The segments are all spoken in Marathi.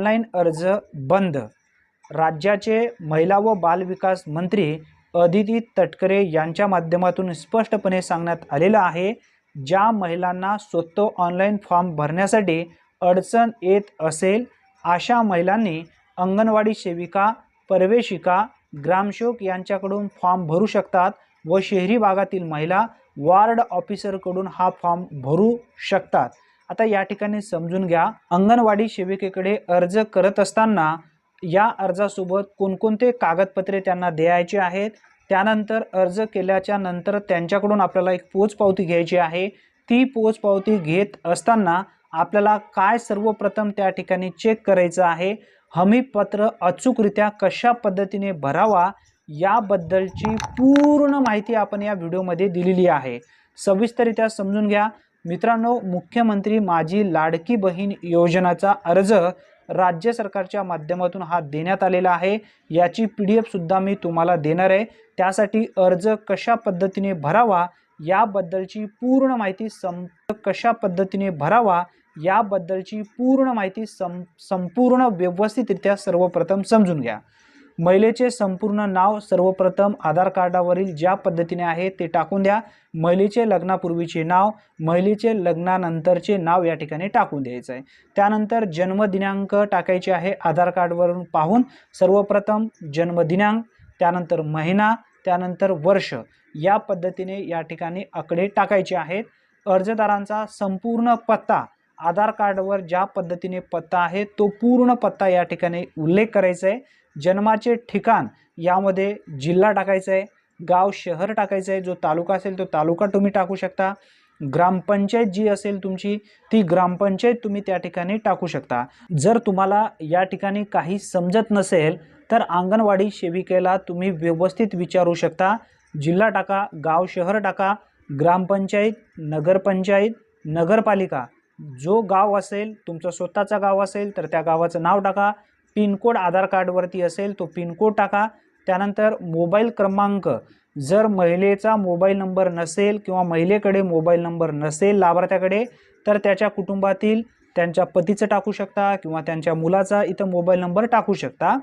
ऑनलाईन अर्ज बंद। राज्याचे महिला व बालविकास मंत्री अदिती तटकरे यांच्या माध्यमातून स्पष्टपणे सांगण्यात आलेलं आहे, ज्या महिलांना स्वतः ऑनलाईन फॉर्म भरण्यासाठी अडचण येत असेल अशा महिलांनी अंगणवाडी सेविका, परवेशिका, ग्रामसेवक यांच्याकडून फॉर्म भरू शकतात व शहरी भागातील महिला वार्ड ऑफिसरकडून हा फॉर्म भरू शकतात। आता या ठिकाणी समजून घ्या, अंगणवाडी सेविकेकडे अर्ज करत असताना या अर्जासोबत कोणकोणते कागदपत्रे त्यांना द्यायचे आहेत, त्यानंतर अर्ज केल्याच्या नंतर त्यांच्याकडून आपल्याला एक पोचपावती घ्यायची आहे। ती पोचपावती घेत असताना आपल्याला काय सर्वप्रथम त्या ठिकाणी चेक करायचं आहे, हमीपत्र अचूकरित्या कशा पद्धतीने भरावा याबद्दलची पूर्ण माहिती आपण या व्हिडिओमध्ये दिलेली आहे। सविस्तररित्या समजून घ्या मित्रांनो। मुख्यमंत्री माझी लाडकी बहीण योजनेचा अर्ज राज्य सरकारच्या माध्यमातून हा देण्यात आलेला आहे। याची PDF सुद्धा मी तुम्हाला देणार आहे। त्यासाठी अर्ज कशा पद्धतीने भरावा याबद्दलची पूर्ण माहिती संपूर्ण व्यवस्थितरित्या सर्वप्रथम समजून घ्या। महिलेचे संपूर्ण नाव सर्वप्रथम आधार कार्डावरील ज्या पद्धतीने आहे ते टाकून द्या। महिलेचे लग्नापूर्वीचे नाव, महिलेचे लग्नानंतरचे नाव या ठिकाणी टाकून द्यायचं आहे। त्यानंतर जन्मदिनांक टाकायचे आहे आधार कार्डवरून पाहून। सर्वप्रथम जन्मदिनांक, त्यानंतर महिना, त्यानंतर वर्ष या पद्धतीने या ठिकाणी आकडे टाकायचे आहेत। अर्जदारांचा संपूर्ण पत्ता, आधार कार्डवर ज्या पद्धतीने पत्ता आहे तो पूर्ण पत्ता या ठिकाणी उल्लेख करायचा आहे। जन्माचे ठिकाण यामध्ये जिल्हा टाकायचा आहे, गाव शहर टाकायचं आहे, जो तालुका असेल तो तालुका तुम्ही टाकू शकता। ग्रामपंचायत जी असेल तुमची ती ग्रामपंचायत तुम्ही त्या ठिकाणी टाकू शकता। जर तुम्हाला या ठिकाणी काही समजत नसेल तर अंगणवाडी सेविकेला तुम्ही व्यवस्थित विचारू शकता। जिल्हा टाका, गाव शहर टाका, ग्रामपंचायत, नगरपंचायत, नगरपालिका, जो गाव असेल तुमचं स्वतःचं गाव असेल तर त्या गावाचं नाव टाका। पिनकोड आधार कार्डवरती असेल तो पिनकोड टाका। त्यानंतर मोबाईल क्रमांक, जर महिलेचा मोबाईल नंबर नसेल किंवा महिलेकडे मोबाईल नंबर नसेल लाभार्थ्याकडे तर त्याच्या कुटुंबातील त्यांच्या पतीचं टाकू शकता किंवा त्यांच्या मुलाचा इथं मोबाईल नंबर टाकू शकता।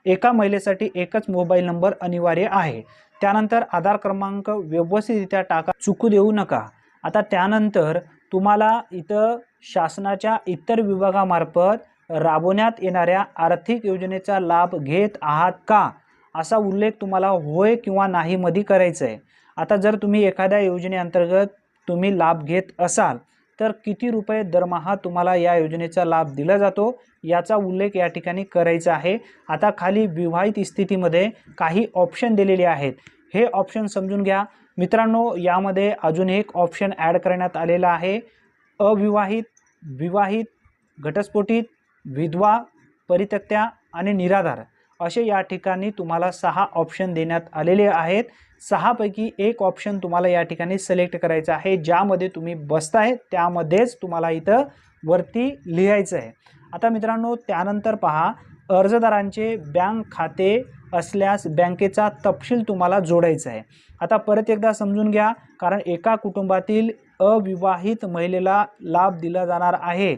एका महिलेसाठी एकच मोबाईल नंबर अनिवार्य आहे। त्यानंतर आधार क्रमांक व्यवस्थितरित्या टाका, चुकू देऊ नका। आता त्यानंतर तुम्हाला इथं शासनाच्या इतर विभागामार्फत राबवण्यात येणाऱ्या आर्थिक योजनेचा लाभ घेत आहात का असा उल्लेख तुम्हाला होय किंवा नाही मध्ये करायचा आहे। आता जर तुम्ही एखाद्या योजनेअंतर्गत तुम्ही लाभ घेत असाल तर किती रुपये दरमहा तुम्हाला या योजनेचा लाभ दिला जातो याचा उल्लेख या ठिकाणी करायचा आहे। आता खाली विवाहित स्थितीमध्ये काही ऑप्शन दिलेले आहेत, हे ऑप्शन समजून घ्या मित्रांनो। यामध्ये अजून एक ऑप्शन ॲड करण्यात आलेला आहे, अविवाहित, विवाहित, घटस्फोटित, विधवा, परित्यक्त्या आणि निराधार असे या ठिकाणी तुम्हाला 6 ऑप्शन देण्यात आलेले आहेत। 6 पैकी एक ऑप्शन तुम्हाला या ठिकाणी सिलेक्ट करायचा आहे, ज्यामध्ये तुम्ही बसताय त्यामध्येच तुम्हाला इथं वरती लिहायचं आहे। आता मित्रांनो त्यानंतर पहा, अर्जदारांचे बँक खाते असल्यास बँकेचा तपशील तुम्हाला जोडायचा आहे। आता परत एकदा समजून घ्या, कारण एका कुटुंबातील अविवाहित महिलेला लाभ दिला जाणार आहे।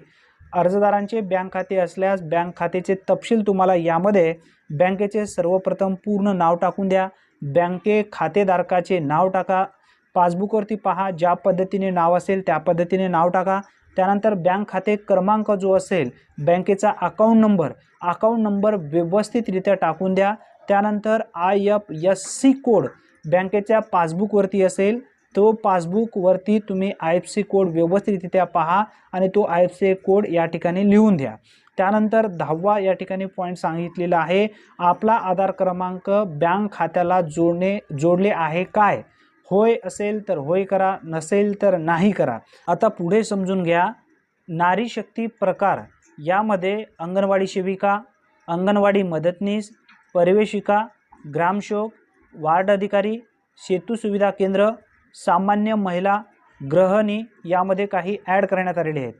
अर्जदारांचे बँक खाते असल्यास बँक खात्याचे तपशील तुम्हाला यामध्ये बँकेचे सर्वप्रथम पूर्ण नाव टाकून द्या, बँके खातेधारकाचे नाव टाका, पासबुकवरती पहा ज्या पद्धतीने नाव असेल त्या पद्धतीने नाव टाका। त्यानंतर बँक खाते क्रमांक जो असेल, बँकेचा अकाउंट नंबर व्यवस्थितरित्या टाकून द्या। त्यानंतर IFSC कोड बँकेच्या पासबुकवरती असेल तो पासबुकवरती तुम्ही IFSC कोड व्यवस्थितरित्या पहा आणि तो IFSC कोड या ठिकाणी लिहून द्या। त्यानंतर 10वा या ठिकाणी पॉईंट सांगितलेला आहे, आपला आधार क्रमांक बँक खात्याला जोडले आहे काय, होय असेल तर होय करा, नसेल तर नाही करा। आता पुढे समजून घ्या, नारी शक्ती प्रकार यामध्ये अंगणवाडी सेविका, अंगणवाडी मदतनीस, परवेशिका, ग्रामसेवक, वार्ड अधिकारी, सेतू सुविधा केंद्र, सामान्य महिला, गृहिणी यामध्ये काही ॲड करण्यात आलेले आहेत।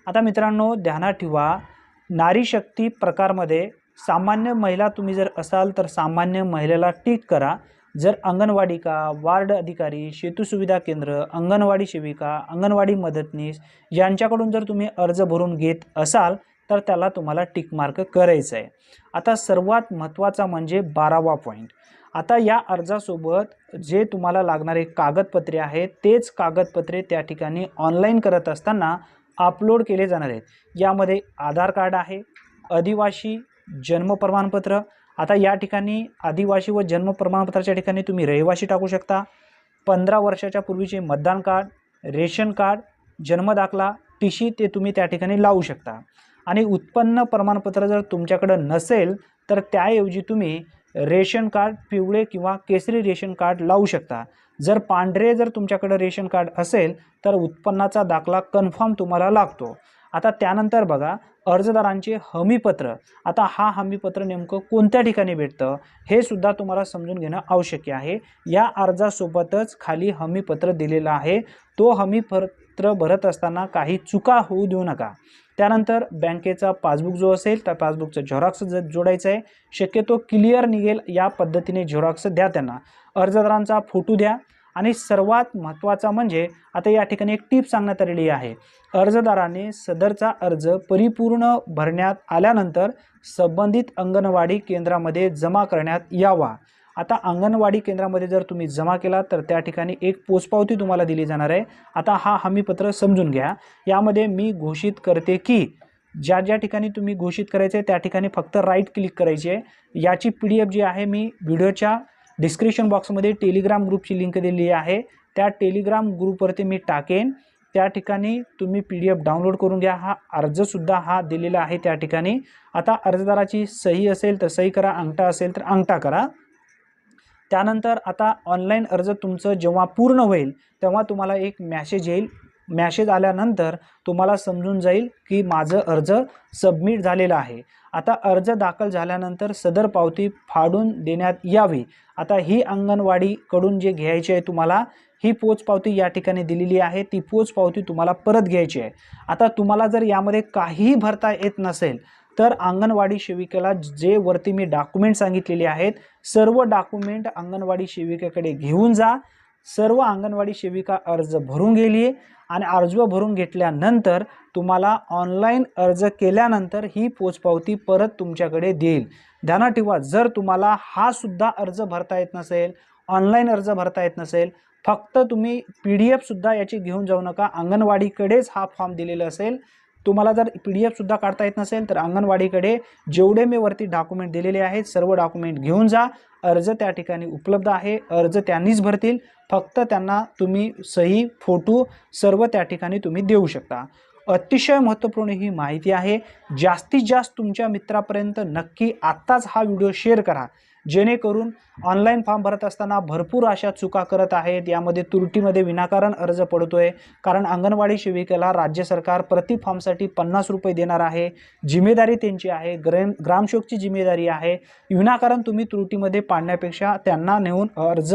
आता मित्रांनो ध्यानात ठेवा, नारी शक्ती प्रकारमध्ये सामान्य महिला तुम्ही जर असाल तर सामान्य महिलेला टिक करा। जर अंगणवाडिका, वार्ड अधिकारी, सेतू सुविधा केंद्र, अंगणवाडी सेविका, अंगणवाडी मदतनीस यांच्याकडून जर तुम्ही अर्ज भरून घेत असाल तर त्याला तुम्हाला टिक मार्क करायचं आहे. आता सर्वात महत्त्वाचा म्हणजे 12वा पॉईंट. आता या अर्जासोबत जे तुम्हाला लागणारे कागदपत्रे आहेत तेच कागदपत्रे त्या ठिकाणी ऑनलाईन करत असताना अपलोड केले जाणार आहेत. यामध्ये आधार कार्ड आहे, आदिवासी जन्म प्रमाणपत्र. आता या ठिकाणी आदिवासी व जन्म प्रमाणपत्राच्या ठिकाणी तुम्ही रहिवासी टाकू शकता. 15 वर्षाच्या पूर्वीचे मतदान कार्ड, रेशन कार्ड, जन्म दाखला, टीसी ते तुम्ही त्या ठिकाणी लावू शकता. आणि उत्पन्न प्रमाणपत्र जर तुमच्याकडे नसेल तर त्याऐवजी तुम्ही रेशन कार्ड पिवळे किंवा केसरी रेशन कार्ड लावू शकता. जर पांढरे जर तुमच्याकडे रेशन कार्ड असेल तर उत्पन्नाचा दाखला कन्फर्म तुम्हाला लागतो. आता त्यानंतर बघा अर्जदारांचे हमीपत्र. आता हा हमीपत्र नेमकं कोणत्या ठिकाणी भेटतं हे सुद्धा तुम्हाला समजून घेणं आवश्यक आहे. या अर्जासोबतच खाली हमीपत्र दिलेलं आहे. तो हमीपत्र भरत असताना काही चुका होऊ देऊ नका. त्यानंतर बँकेचा पासबुक जो असेल त्या पासबुकचं झेरॉक्स जोडायचं आहे. शक्यतो क्लिअर निघेल या पद्धतीने झेरॉक्स द्या त्यांना. अर्जदारांचा फोटो द्या. आणि सर्वात महत्त्वाचा म्हणजे आता या ठिकाणी एक टीप सांगण्यात आलेली आहे. अर्जदाराने सदरचा अर्ज परिपूर्ण भरण्यात आल्यानंतर संबंधित अंगणवाडी केंद्रामध्ये जमा करण्यात यावा. आता अंगणवाडी केंद्रामध्ये जर तुम्ही जमा केला तर त्या ठिकाणी एक पोचपावती तुम्हाला दिली जाणार आहे. आता हा हमीपत्र समजून घ्या. यामध्ये मी घोषित करते की ज्या ज्या ठिकाणी तुम्ही घोषित करायचे त्या ठिकाणी फक्त राईट क्लिक करायची आहे. याची PDF जी आहे मी व्हिडिओच्या डिस्क्रिप्शन बॉक्समध्ये टेलिग्राम ग्रुपची लिंक दिलेली आहे. त्या टेलिग्राम ग्रुपवरती मी टाकेन. त्या ठिकाणी तुम्ही PDF डाउनलोड करून घ्या. हा अर्जसुद्धा हा दिलेला आहे त्या ठिकाणी. आता अर्जदाराची सही असेल तर सही करा, अंगठा असेल तर अंगठा करा. त्यानंतर आता ऑनलाईन अर्ज तुमचं जेव्हा पूर्ण होईल तेव्हा तुम्हाला एक मॅसेज येईल. मॅसेज आल्यानंतर तुम्हाला समजून जाईल की माझं अर्ज सबमिट झालेला आहे. आता अर्ज दाखल झाल्यानंतर सदर पावती फाडून देण्यात यावी. आता ही अंगणवाडीकडून जे घ्यायची आहे तुम्हाला ही पोचपावती या ठिकाणी दिलेली आहे. ती पोचपावती तुम्हाला परत घ्यायची आहे. आता तुम्हाला जर यामध्ये काहीही भरता येत नसेल तर अंगणवाडी सेविकेला जे वरती मी डॉक्युमेंट सांगितलेले आहेत सर्व डॉक्युमेंट अंगणवाडी सेविकेकडे घेऊन जा. सर्व अंगणवाडी सेविका अर्ज भरून गेली आणि अर्ज भरून घेतल्यानंतर तुम्हाला ऑनलाईन अर्ज केल्यानंतर ही पोचपावती परत तुमच्याकडे देईल. ध्यानात ठेवा, जर तुम्हाला हा सुद्धा अर्ज भरता येत नसेल, ऑनलाईन अर्ज भरता येत नसेल, फक्त तुम्ही PDF सुद्धा याची घेऊन जाऊ नका. अंगणवाडीकडेच हा फॉर्म दिलेला असेल. तुम्हाला जर PDF सुद्धा काढता येत नसेल तर अंगणवाडीकडे जेवढे मी वरती डॉक्युमेंट दिलेले आहेत सर्व डॉक्युमेंट घेऊन जा. अर्ज त्या ठिकाणी उपलब्ध आहे. अर्ज त्यांनीच भरतील. फक्त त्यांना तुम्ही सही, फोटो सर्व त्या ठिकाणी तुम्ही देऊ शकता. अतिशय महत्त्वपूर्ण ही माहिती आहे. जास्तीत जास्त तुमच्या मित्रापर्यंत नक्की आत्ताच हा व्हिडिओ शेअर करा. जेणेकरून ऑनलाईन फॉर्म भरत असताना भरपूर अशा चुका करत आहेत. यामध्ये त्रुटीमध्ये विनाकारण अर्ज पडतोय. कारण अंगणवाडी सेविकेला राज्य सरकार प्रति फॉर्मसाठी 50 रुपये देणार आहे. जिम्मेदारी त्यांची आहे, ग्रामसेवकची जिम्मेदारी आहे. विनाकारण तुम्ही त्रुटीमध्ये पाडण्यापेक्षा त्यांना नेऊन अर्ज